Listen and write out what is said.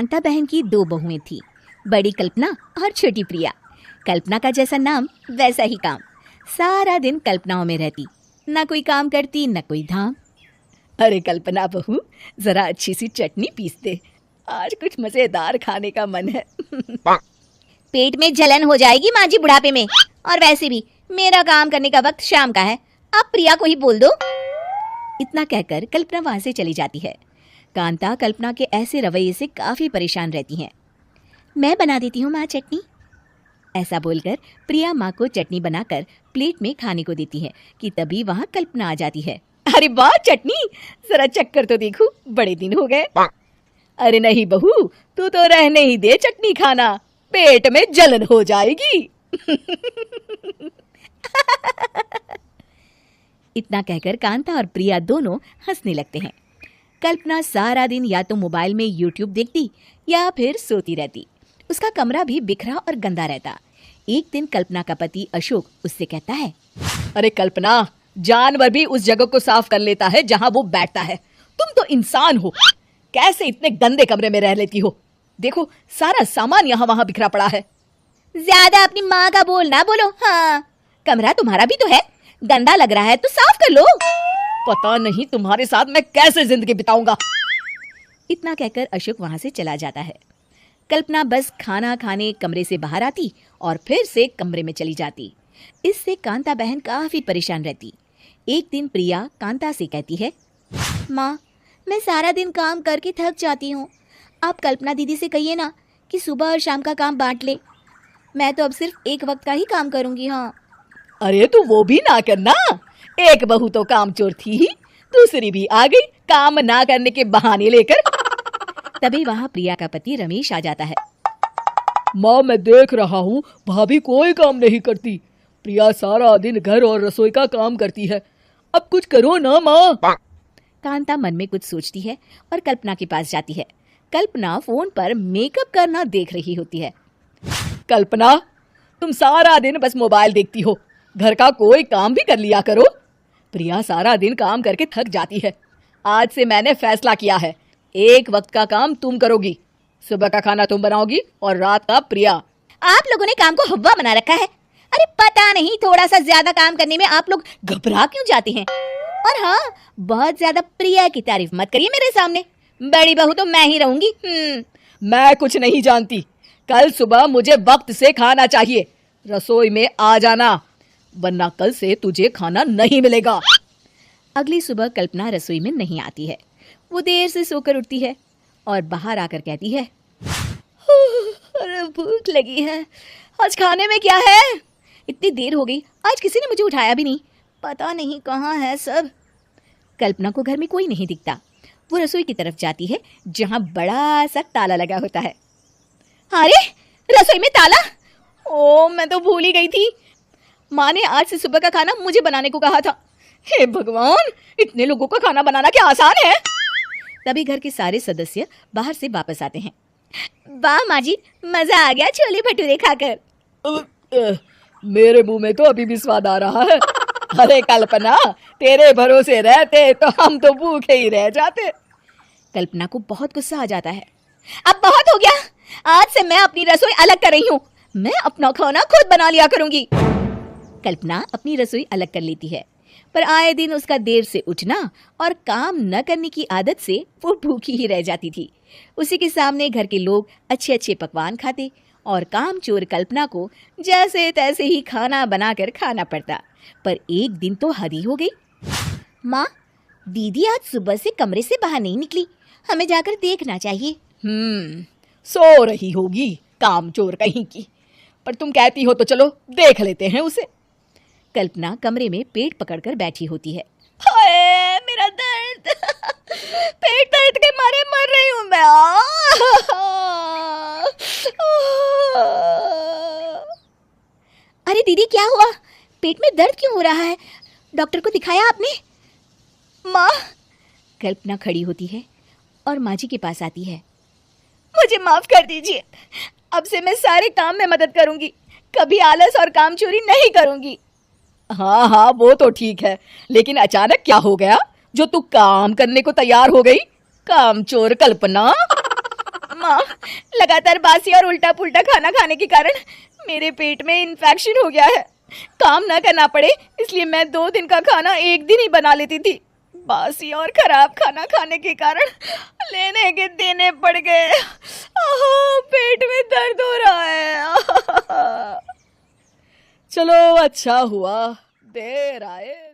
कांता बहन की दो बहुएं थी, बड़ी कल्पना और छोटी प्रिया। कल्पना का जैसा नाम वैसा ही काम। सारा दिन कल्पनाओं में रहती, ना कोई काम करती न कोई धाम। अरे कल्पना बहू, जरा अच्छी सी चटनी पीस दे, आज कुछ मजेदार खाने का मन है। पेट में जलन हो जाएगी माँ जी बुढ़ापे में, और वैसे भी मेरा काम करने का वक्त शाम का है, आप प्रिया को ही बोल दो। इतना कहकर कल्पना वहां से चली जाती है। कांता कल्पना के ऐसे रवैये से काफी परेशान रहती हैं। मैं बना देती हूँ माँ चटनी, ऐसा बोलकर प्रिया माँ को चटनी बनाकर प्लेट में खाने को देती है कि तभी वहाँ कल्पना आ जाती है। अरे वाह चटनी, जरा चक्कर तो देखूं, बड़े दिन हो गए। अरे नहीं बहू, तू तो रहने ही दे चटनी खाना, पेट में जलन हो जाएगी। इतना कहकर कांता और प्रिया दोनों हंसने लगते हैं। कल्पना सारा दिन या तो मोबाइल में यूट्यूब देखती या फिर सोती रहती। उसका कमरा भी बिखरा और गंदा रहता। एक दिन कल्पना का पति अशोक उससे कहता है, अरे कल्पना, जानवर भी उस जगह को साफ कर लेता है जहां वो बैठता है, तुम तो इंसान हो, कैसे इतने गंदे कमरे में रह लेती हो? देखो सारा सामान यहाँ वहाँ बिखरा पड़ा है। ज्यादा अपनी माँ का बोल ना बोलो। हाँ, कमरा तुम्हारा भी तो है, गंदा लग रहा है तो साफ कर लो। पता नहीं तुम्हारे साथ मैं कैसे जिंदगी बिताऊंगा। इतना कहकर अशोक वहां से चला जाता है। कल्पना बस खाना खाने कमरे से बाहर आती और फिर से कमरे में चली जाती। इससे कांता बहन काफी परेशान रहती। एक दिन प्रिया कांता से कहती है, माँ, मैं सारा दिन काम करके थक जाती हूँ, आप कल्पना दीदी से कहिए ना कि सुबह और शाम का काम बांट ले, मैं तो अब सिर्फ एक वक्त का ही काम करूँगी। हाँ। अरे तू वो भी ना करना, एक बहू तो कामचोर थी ही, दूसरी भी आ गई काम ना करने के बहाने लेकर। तभी वहाँ प्रिया का पति रमेश आ जाता है। माँ, मैं देख रहा हूँ भाभी कोई काम नहीं करती, प्रिया सारा दिन घर और रसोई का काम करती है, अब कुछ करो ना माँ। कांता मन में कुछ सोचती है और कल्पना के पास जाती है। कल्पना फोन पर मेकअप करना देख रही होती है। कल्पना, तुम सारा दिन बस मोबाइल देखती हो, घर का कोई काम भी कर लिया करो। प्रिया सारा दिन काम करके थक जाती है। आज से मैंने फैसला किया है, एक वक्त का काम तुम करोगी, सुबह का खाना तुम बनाओगी और रात का प्रिया। आप लोगों ने काम को हवा बना रखा है। अरे पता नहीं थोड़ा सा ज्यादा काम करने में आप लोग घबरा क्यों जाते हैं। और हाँ, बहुत ज्यादा प्रिया की तारीफ मत करिए मेरे सामने, बड़ी बहू तो मैं ही रहूंगी। मैं कुछ नहीं जानती, कल सुबह मुझे वक्त से खाना चाहिए, रसोई में आ जाना, वरना कल से तुझे खाना नहीं मिलेगा। अगली सुबह कल्पना रसोई में नहीं आती है। वो देर से सोकर उठती है और बाहर आकर कहती है, अरे भूख लगी है, आज खाने में क्या है? इतनी देर हो गई, आज किसी ने मुझे उठाया भी नहीं, पता नहीं कहाँ है सब। कल्पना को घर में कोई नहीं दिखता। वो रसोई की तरफ जाती है जहाँ बड़ा सा ताला लगा होता है। अरे रसोई में ताला! ओ, मैं तो भूल ही गई थी। माँ ने आज से सुबह का खाना मुझे बनाने को कहा था। हे भगवान, इतने लोगों का खाना बनाना क्या आसान है? तभी घर के सारे सदस्य बाहर से वापस आते हैं। वाह माँ जी, मजा आ गया छोले भटूरे खाकर। मेरे मुंह में तो अभी भी स्वाद आ रहा है। अरे कल्पना, तेरे भरोसे रहते तो हम तो भूखे ही रह जाते। कल्पना को बहुत गुस्सा आ जाता है। अब बहुत हो गया, आज से मैं अपनी रसोई अलग कर रही हूँ, मैं अपना खाना खुद बना लिया करूंगी। कल्पना अपनी रसोई अलग कर लेती है, पर आए दिन उसका देर से उठना और काम न करने की आदत से वो भूखी ही रह जाती थी। उसी के सामने घर के लोग अच्छे अच्छे पकवान खाते और कामचोर कल्पना को जैसे तैसे ही खाना बनाकर खाना पड़ता। पर एक दिन तो हद ही हो गई। माँ, दीदी आज सुबह से कमरे से बाहर नहीं निकली, हमें जाकर देखना चाहिए। सो रही होगी कामचोर कहीं की, पर तुम कहती हो तो चलो देख लेते हैं उसे। कल्पना कमरे में पेट पकड़कर बैठी होती है। हाय मेरा दर्द, पेट दर्द के मारे मर रही हूँ मैं। अरे दीदी क्या हुआ, पेट में दर्द क्यों हो रहा है, डॉक्टर को दिखाया आपने? माँ, कल्पना खड़ी होती है और माँ जी के पास आती है। मुझे माफ कर दीजिए, अब से मैं सारे काम में मदद करूंगी, कभी आलस और काम चोरी नहीं करूंगी। हाँ हाँ, वो तो ठीक है, लेकिन अचानक क्या हो गया जो तू काम करने को तैयार हो गई? कामचोर कल्पना। माँ, लगातार बासी और उल्टा पुल्टा खाना खाने के कारण मेरे पेट में इन्फेक्शन हो गया है। काम ना करना पड़े इसलिए मैं 2 दिन का खाना एक दिन ही बना लेती थी। बासी और खराब खाना खाने के कारण लेने के देने पड़ गए। पेट में दर्द हो रहा है। चलो अच्छा हुआ देर आए।